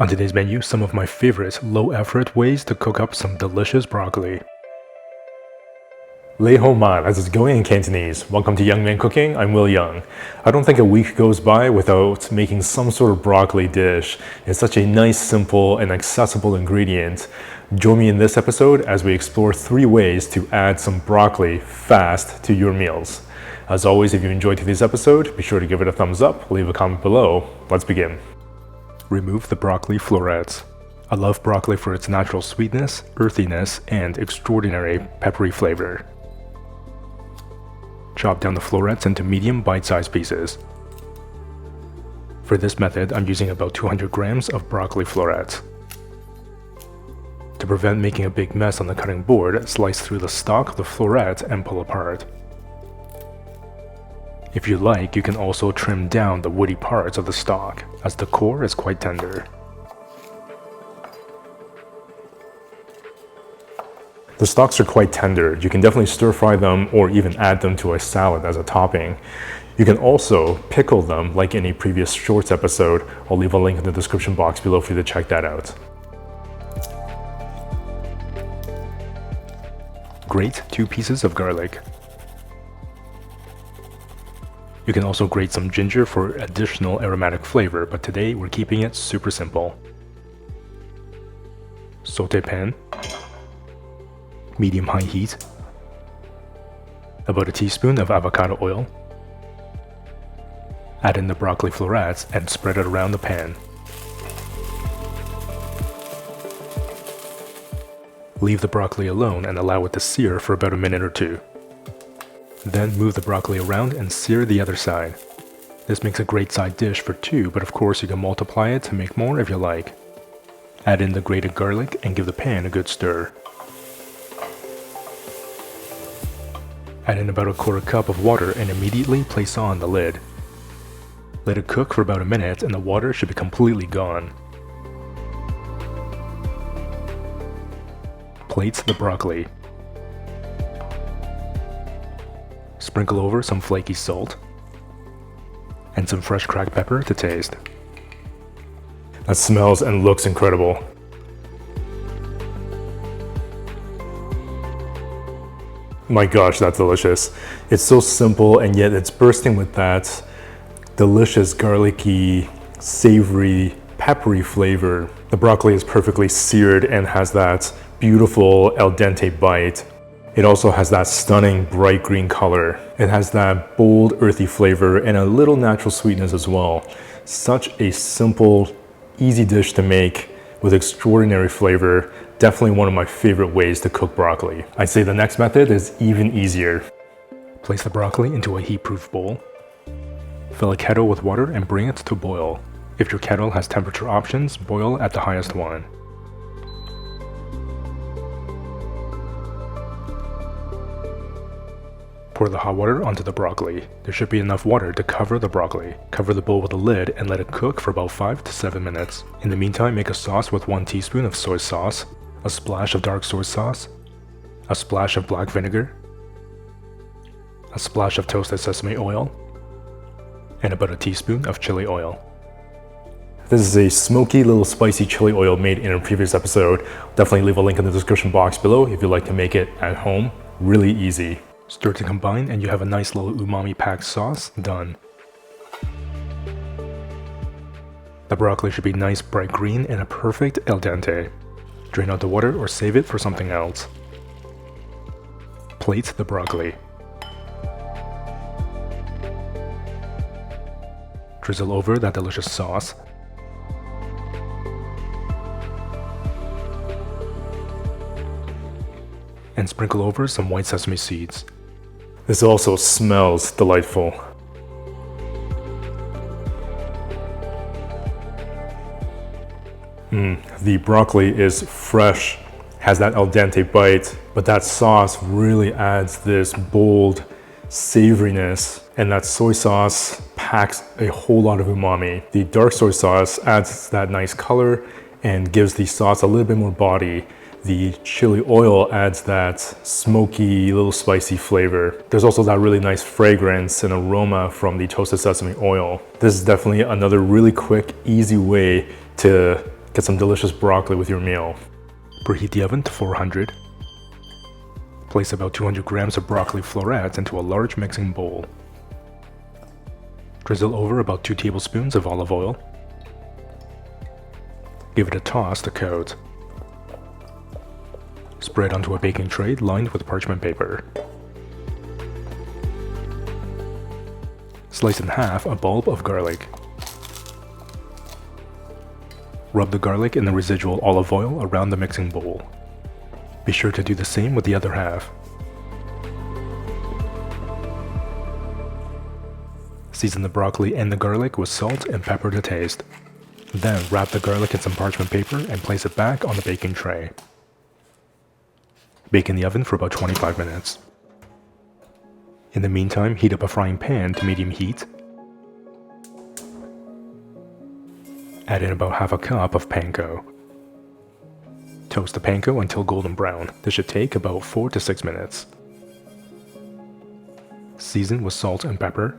On today's menu, some of my favorite low-effort ways to cook up some delicious broccoli. Lei Ho Man, as it's going in Cantonese. Welcome to Young Man Cooking, I'm Yeung. I don't think a week goes by without making some sort of broccoli dish. It's such a nice, simple, and accessible ingredient. Join me in this episode as we explore 3 ways to add some broccoli fast to your meals. As always, if you enjoyed today's episode, be sure to give it a thumbs up, leave a comment below. Let's begin. Remove the broccoli florets. I love broccoli for its natural sweetness, earthiness, and extraordinary peppery flavor. Chop down the florets into medium bite-sized pieces. For this method, I'm using about 200 grams of broccoli florets. To prevent making a big mess on the cutting board, slice through the stalk of the floret and pull apart. If you like, you can also trim down the woody parts of the stalk, as the core is quite tender. The stalks are quite tender. You can definitely stir fry them or even add them to a salad as a topping. You can also pickle them like in a previous shorts episode. I'll leave a link in the description box below for you to check that out. Grate 2 pieces of garlic. You can also grate some ginger for additional aromatic flavor, but today we're keeping it super simple. Sauté pan. Medium-high heat. About a teaspoon of avocado oil. Add in the broccoli florets and spread it around the pan. Leave the broccoli alone and allow it to sear for about a minute or 2. Then move the broccoli around and sear the other side. This makes a great side dish for 2, but of course you can multiply it to make more if you like. Add in the grated garlic and give the pan a good stir. Add in about a quarter cup of water and immediately place on the lid. Let it cook for about a minute and the water should be completely gone. Plate the broccoli. Sprinkle over some flaky salt and some fresh cracked pepper to taste. That smells and looks incredible. My gosh, that's delicious. It's so simple and yet it's bursting with that delicious garlicky, savory, peppery flavor. The broccoli is perfectly seared and has that beautiful al dente bite. It also has that stunning bright green color. It has that bold earthy flavor and a little natural sweetness as well. Such a simple, easy dish to make with extraordinary flavor. Definitely one of my favorite ways to cook broccoli. I'd say the next method is even easier. Place the broccoli into a heat-proof bowl. Fill a kettle with water and bring it to boil. If your kettle has temperature options, boil at the highest one. Pour the hot water onto the broccoli. There should be enough water to cover the broccoli. Cover the bowl with a lid and let it cook for about 5 to 7 minutes. In the meantime, make a sauce with 1 teaspoon of soy sauce, a splash of dark soy sauce, a splash of black vinegar, a splash of toasted sesame oil, and about a teaspoon of chili oil. This is a smoky little spicy chili oil made in a previous episode. Definitely leave a link in the description box below if you'd like to make it at home. Really easy. Stir to combine and you have a nice little umami packed sauce done. The broccoli should be nice bright green and a perfect al dente. Drain out the water or save it for something else. Plate the broccoli. Drizzle over that delicious sauce. And sprinkle over some white sesame seeds. This also smells delightful. The broccoli is fresh, has that al dente bite, but that sauce really adds this bold savoriness, and that soy sauce packs a whole lot of umami. The dark soy sauce adds that nice color and gives the sauce a little bit more body. The chili oil adds that smoky, little spicy flavor. There's also that really nice fragrance and aroma from the toasted sesame oil. This is definitely another really quick, easy way to Get some delicious broccoli with your meal. Preheat the oven to 400. Place about 200 grams of broccoli florets into a large mixing bowl. Drizzle over about 2 tablespoons of olive oil. Give it a toss to coat. Spread onto a baking tray lined with parchment paper. Slice in half a bulb of garlic. Rub the garlic in the residual olive oil around the mixing bowl. Be sure to do the same with the other half. Season the broccoli and the garlic with salt and pepper to taste. Then wrap the garlic in some parchment paper and place it back on the baking tray. Bake in the oven for about 25 minutes. In the meantime, heat up a frying pan to medium heat. Add in about half a cup of panko. Toast the panko until golden brown. This should take about 4 to 6 minutes. Season with salt and pepper.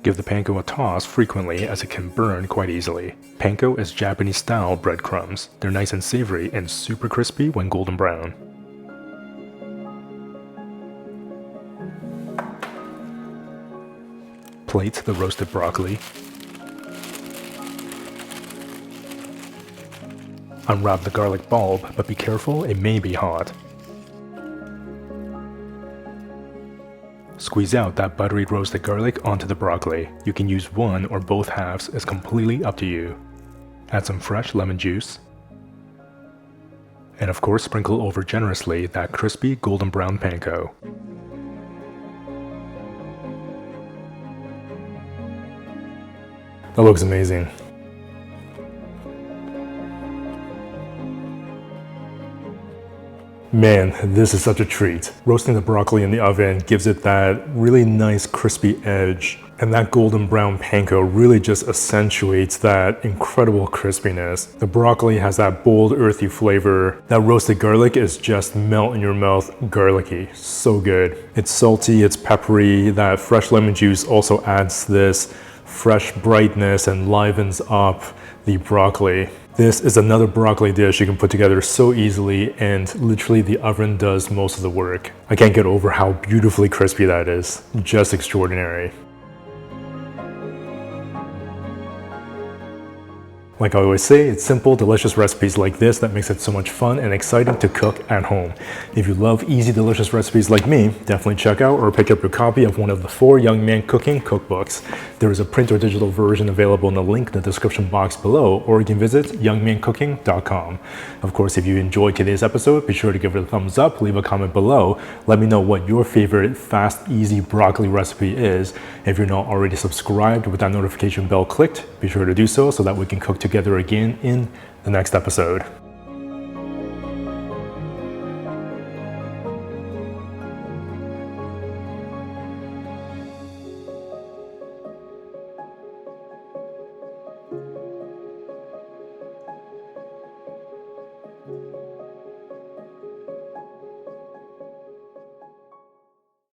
Give the panko a toss frequently as it can burn quite easily. Panko is Japanese-style breadcrumbs. They're nice and savory and super crispy when golden brown. Plate the roasted broccoli. Unwrap the garlic bulb, but be careful, it may be hot. Squeeze out that buttery roasted garlic onto the broccoli. You can use one or both halves, it's completely up to you. Add some fresh lemon juice. And of course sprinkle over generously that crispy golden brown panko. That looks amazing. Man, this is such a treat. Roasting the broccoli in the oven gives it that really nice crispy edge, and that golden brown panko really just accentuates that incredible crispiness. The broccoli has that bold, earthy flavor. That roasted garlic is just melt in your mouth garlicky. So good. It's salty, it's peppery. That fresh lemon juice also adds this fresh brightness and livens up the broccoli. This is another broccoli dish you can put together so easily, and literally the oven does most of the work. I can't get over how beautifully crispy that is. Just extraordinary. Like I always say, it's simple, delicious recipes like this that makes it so much fun and exciting to cook at home. If you love easy, delicious recipes like me, definitely check out or pick up your copy of one of the 4 Young Man cooking cookbooks. There is a print or digital version available in the link in the description box below, or you can visit youngmancooking.com. Of course, if you enjoyed today's episode, be sure to give it a thumbs up, leave a comment below. Let me know what your favorite fast, easy broccoli recipe is. If you're not already subscribed with that notification bell clicked, be sure to do so that we can cook together again in the next episode.